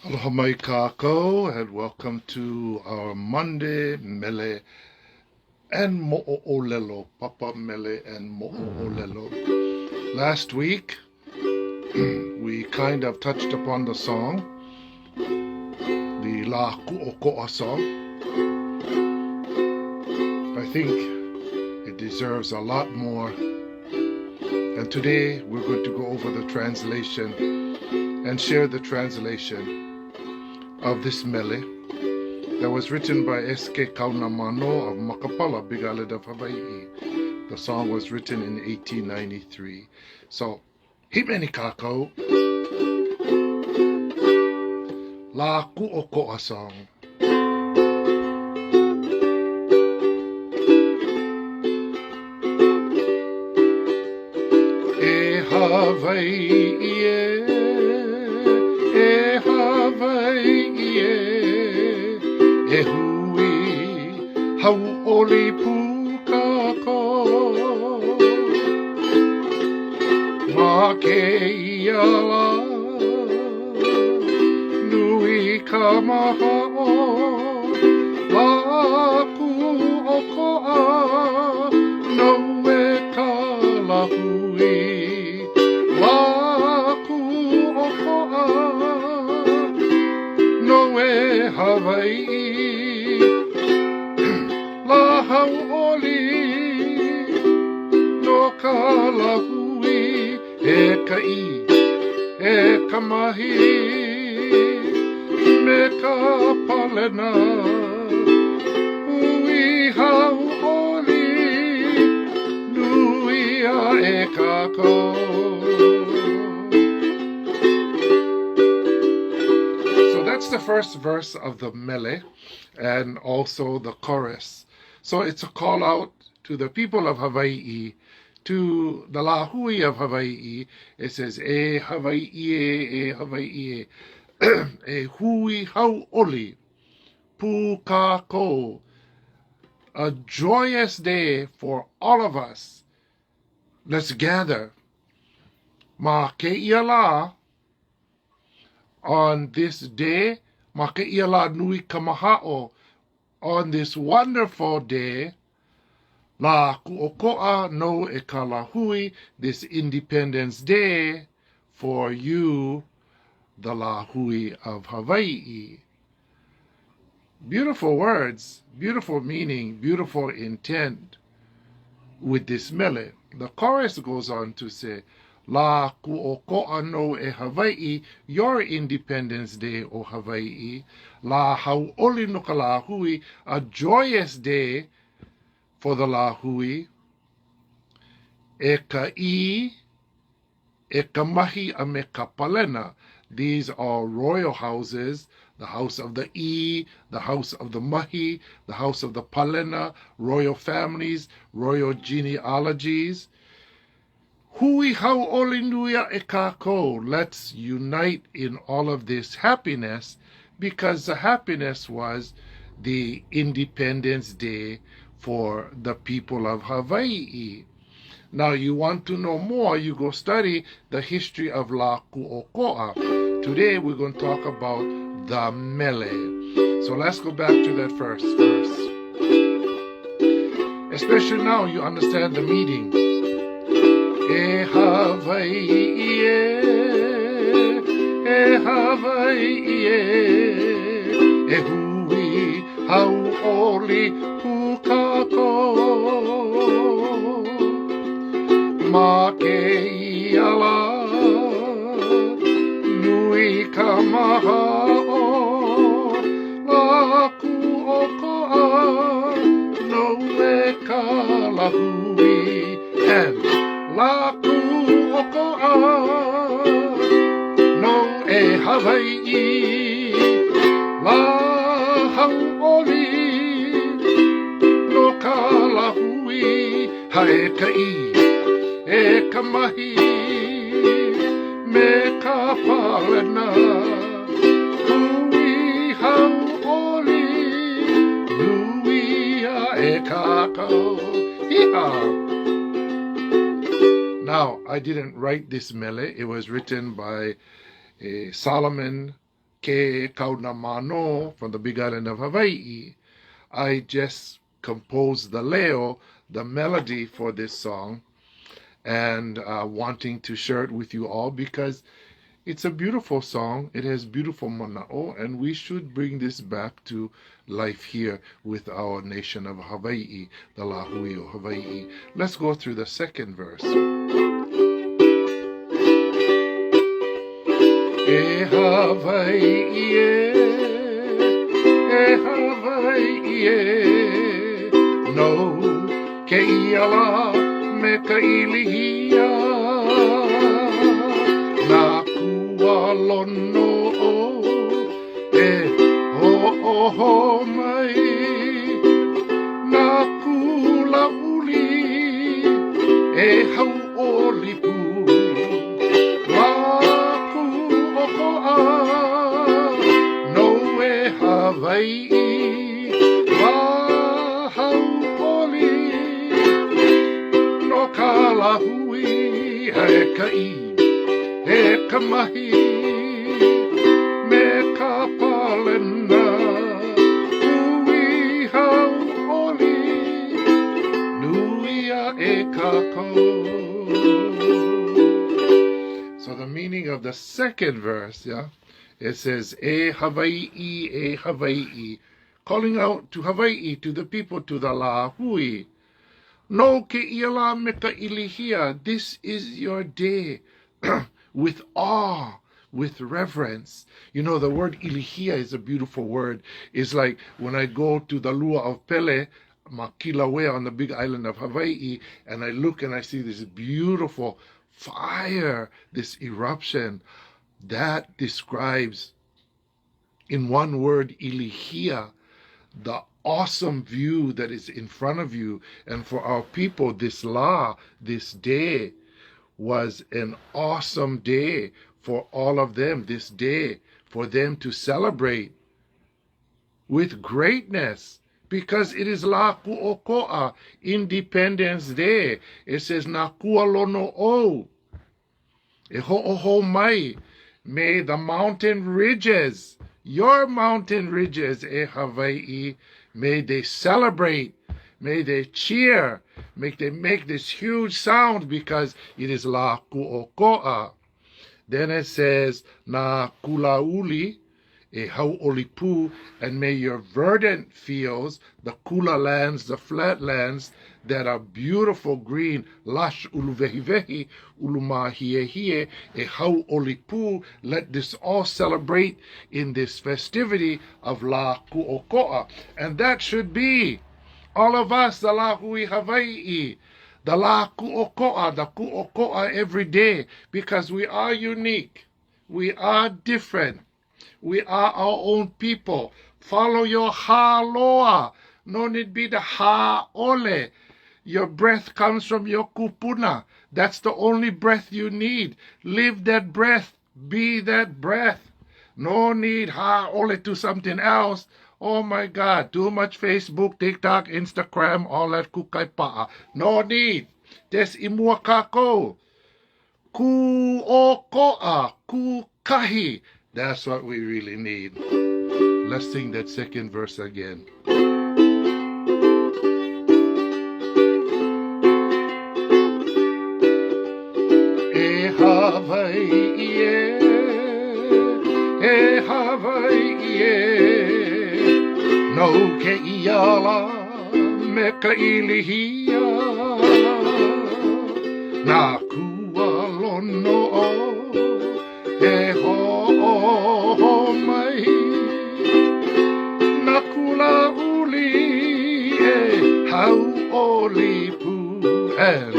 Aloha mai kākou, and welcome to our Monday mele and mo'olelo, Papa mele and mo'olelo. Last week, we kind of touched upon the song, the KūʻOkoʻA Song. I think it deserves a lot more. And today, we're going to go over the translation and share the translation of this mele that was written by S.K. Kaunamano of Makapala, Big Island of Hawaii. The song was written in 1893. So, himeni kākou, la KūʻOkoʻA Song. E Hawaii e Hawaii e hui hau oli pukako ma ke iala nui ka maha o la KūʻOkoʻA no e ka lahui la KūʻOkoʻA no e Hawaii la hau oli no ka lahui e ka I e ka mahi me ka palena hui hau oli nui a e kākou. That's the first verse of the mele and also the chorus. So it's a call out to the people of Hawaii, to the lahui of Hawaii. It says, e Hawaii, e Hawaii, e hui hau oli, pukako. A joyous day for all of us. Let's gather. Ma ke ia la. On this day, ma ke ia la nui ka mahao, on this wonderful day, la KūʻOkoʻA no e ka lahui, this Independence Day for you, the lahui of Hawaii. Beautiful words, beautiful meaning, beautiful intent with this mele. The chorus goes on to say, la KūʻOkoʻA no e Hawaii, your Independence Day o Hawaii. La hau oli no ka lahui, a joyous day for the lahui. E ka I, e ka mahi a me ka palena. These are royal houses, the house of the I, the house of the mahi, the house of the palena, royal families, royal genealogies. Hui hau oli nuia e kākou. Let's unite in all of this happiness, because the happiness was the Independence Day for the people of Hawaii. Now, you want to know more, you go study the history of la KūʻOkoʻA. Today, we're going to talk about the mele. So let's go back to that first verse. Especially now, you understand the meaning. E Hawaii, e Hawaii, e hui hau oli pukako ma ke iala nui ka maha o la KūʻOkoʻA no e ka lahui and la KūʻOkoʻA no e Hawaii la hau oli no ka lahui hae ka I e ka mahi me ka palena hui hau oli nui a e kākou. Iha! Now, I didn't write this mele. It was written by Solomon Ke Kaunamano from the Big Island of Hawaii. I just composed the leo, the melody for this song, and wanting to share it with you all because it's a beautiful song. It has beautiful mana'o, and we should bring this back to life here with our nation of Hawaii, the Lahui o Hawaii. Let's go through the second verse. E Hawaii no ke iala me ka ilihia na kualono ho mai na kula uli hau o lipu la KūʻOkoʻA no Hawaii la hau oli no ka lahui he kai he ka mahi me ka palena hui hau oli nuia kako. So the meaning of the second verse, it says, E Hawaii, calling out to Hawaii, to the people, to the Lahui. No ke iala me ka ilihia, this is your day, with awe, with reverence. You know, the word ilihia is a beautiful word. It's like when I go to the lua of Pele, Makilauea on the Big Island of Hawaii, and I look and I see this beautiful fire, this eruption, that describes in one word, ilihia, the awesome view that is in front of you. And for our people, this this day was an awesome day for all of them, this day for them to celebrate with greatness, because it is KūʻOkoʻA, Independence Day. It says, na kualono o, e ho'oho mai, may the mountain ridges, your mountain ridges, e Hawaii, may they celebrate, may they cheer, may they make this huge sound because it is KūʻOkoʻA. Then it says, na kulauli, e hau olipu, and may your verdant fields, the kula lands, the flat lands that are beautiful green, lush uluvehivehi, ulumahie, e hau olipu, let this all celebrate in this festivity of KūʻOkoʻA. And that should be all of us, the Lahui Hawaii, the KūʻOkoʻA, the KūʻOkoʻA every day, because we are unique, we are different. We are our own people. Follow your haloa. No need be the haole. Your breath comes from your kupuna. That's the only breath you need. Live that breath. Be that breath. No need haole to something else. Oh my God, too much Facebook, TikTok, Instagram, all that kukaipa'a. No need. Des imua kako. KūʻOkoʻA, kukahi. That's what we really need. Let's sing that second verse again. E Hawaii, no ke iala me ka ilihia, na kualono e ho mai, na kula uli e hau olipu, and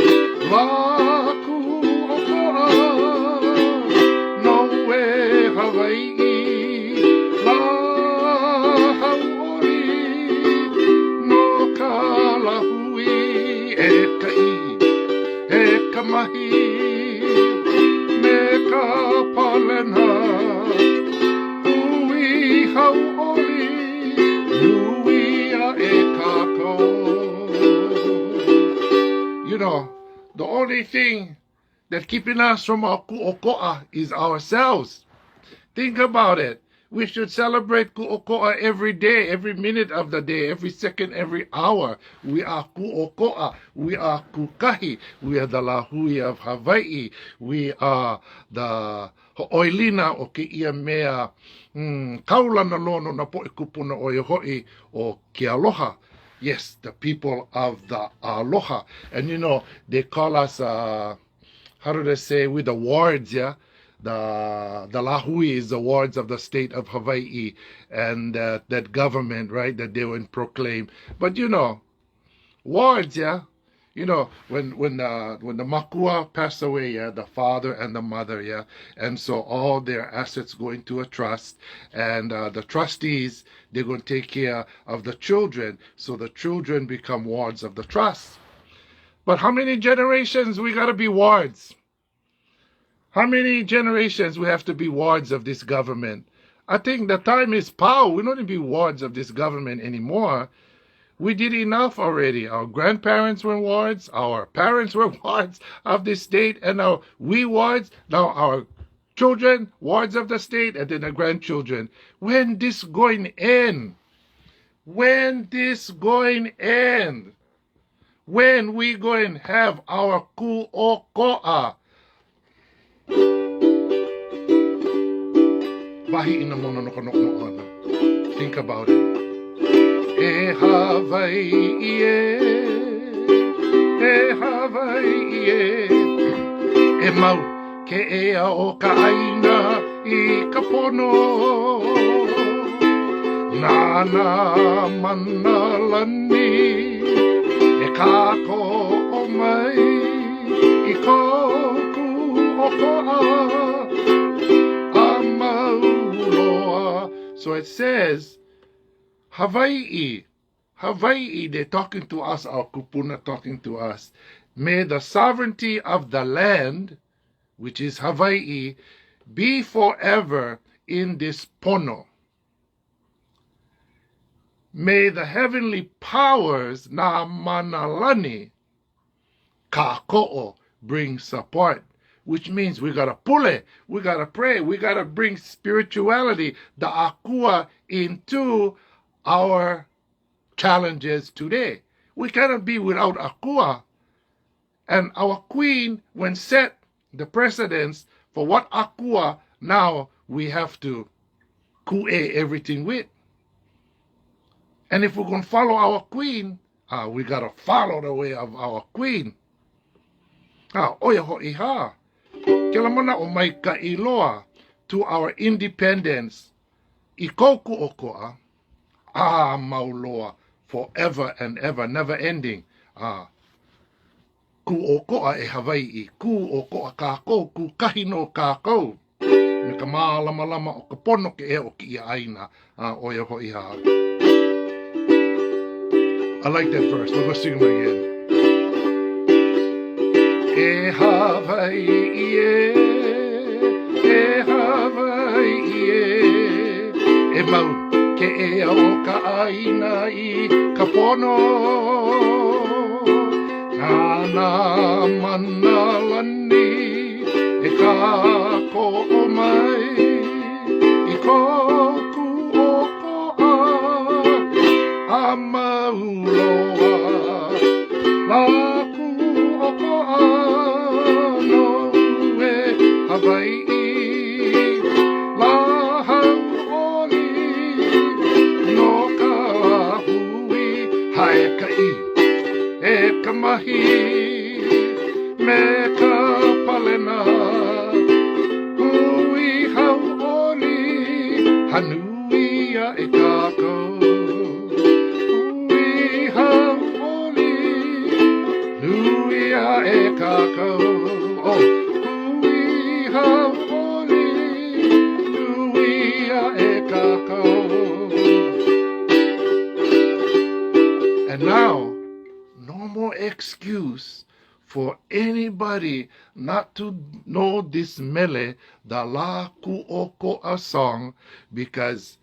KūʻOkoʻA no e Hawaii, la hau oli no ka lahui e kai, e ka mahi, me ka palena, hui hau oli, nuia e kako. You know, the only thing that's keeping us from our KūʻOkoʻA is ourselves. Think about it. We should celebrate KūʻOkoʻA every day, every minute of the day, every second, every hour. We are KūʻOkoʻA. We are Kūkahi. We are the Lahui of Hawaii. We are the Hoʻoilina o ke ia mea kaulana lono na poʻe kupuna o Iho'i o ke aloha. Yes, the people of the aloha. And you know, they call us, how do they say, we're the wards, yeah? The Lahui is the wards of the state of Hawaii, and that government, right, that they would proclaim. But you know, wards, yeah? You know, when the makua passed away, yeah, the father and the mother, yeah, and so all their assets go into a trust, and the trustees, they're going to take care of the children, so the children become wards of the trust. But how many generations we got to be wards? How many generations we have to be wards of this government? I think the time is past. We don't need to be wards of this government anymore. We did enough already. Our grandparents were wards, our parents were wards of the state, and now we wards, now our children, wards of the state, and then the grandchildren. When this going end? When this going end? When we going have our KūʻOkoʻA? Wahi ina mono no kono ana. Think about it. E Hawaii e mau ke ea o ka aina I ka pono nana mana lani e kako o mai I ko KūʻOkoʻA a mauloa. So it says Hawaii, they're talking to us, our kupuna talking to us. May the sovereignty of the land, which is Hawaii, be forever in this pono. May the heavenly powers, na manalani, kāko'o, bring support. Which means we got to pull it, we got to pray, we got to bring spirituality, the akua, into our challenges today. We cannot be without akua. And our queen, when set the precedence for what akua, now we have to ku'e everything with. And if we're going to follow our queen, we got to follow the way of our queen. Oia ho'i ha. Ke la mana o mai ka iloa to our independence. I kou KūʻOkoʻA. Mauloa, forever and ever, never ending. KūʻOkoʻA e Hawaii, KūʻOkoʻA kākou, kūkahi no kākou. Me ka mālama o ka pono ke ea o ki ia aina, oia ho'i ha. I like that verse, we'll go sing it again. E Hawaii, e Hawaii, e mau. Ke ea o ka aina I ka pono nana mana lani e ka ko o mai I ko KūʻOkoʻA a mauloa la KūʻOkoʻa no e Hawaii la hauʻoli e ka mahi me ka palena hui hauʻoli hanuia e kākou hui hauʻoli nuia e kākou hui hauʻoli nuia e kākou. And now, no more excuse for anybody not to know this mele, the La KūʻOkoʻA song, because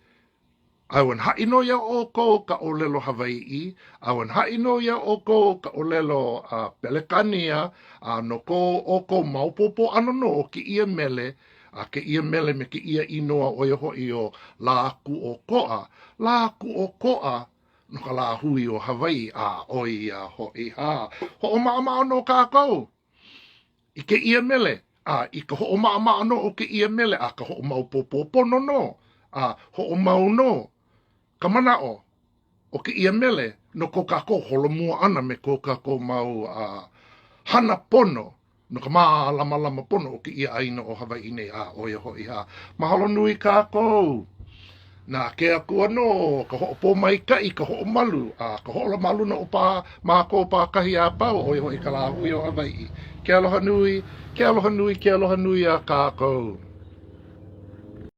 I wan haʻino ia ʻōkou ka ʻōlelo Hawaii, I wan haʻino ia ʻōkou ka ʻōlelo Pelekania, no ko ʻōkou maupopo ano no o ki ia mele, A ke ia mele me ke ia inoa o ho'i o la kūʻokoʻa. La kūʻokoʻa no ka la hui o Hawaii a oi a ho'i ha. Ho'o ma'a no kākou. I ke ia mele. I ka ho'o ma'a no o ke ia mele. A ka ho'o mau popono no. Ho'o mau no. Ka mana'o o ke ia mele no ko kākou holomua ana me ko kākou mau hana pono. No ka maa lama pono o ke ia aina o Hawaii nei a oi a ho'i ha. Mahalo nui kākou. Nā ke akua no, ka ho'o mai kai, ka ho'o malu, ka ho'o malu na o pā, māko pākahi a pau, oi hoi ka la hui o Hawaii. Ke aloha nui a kākou.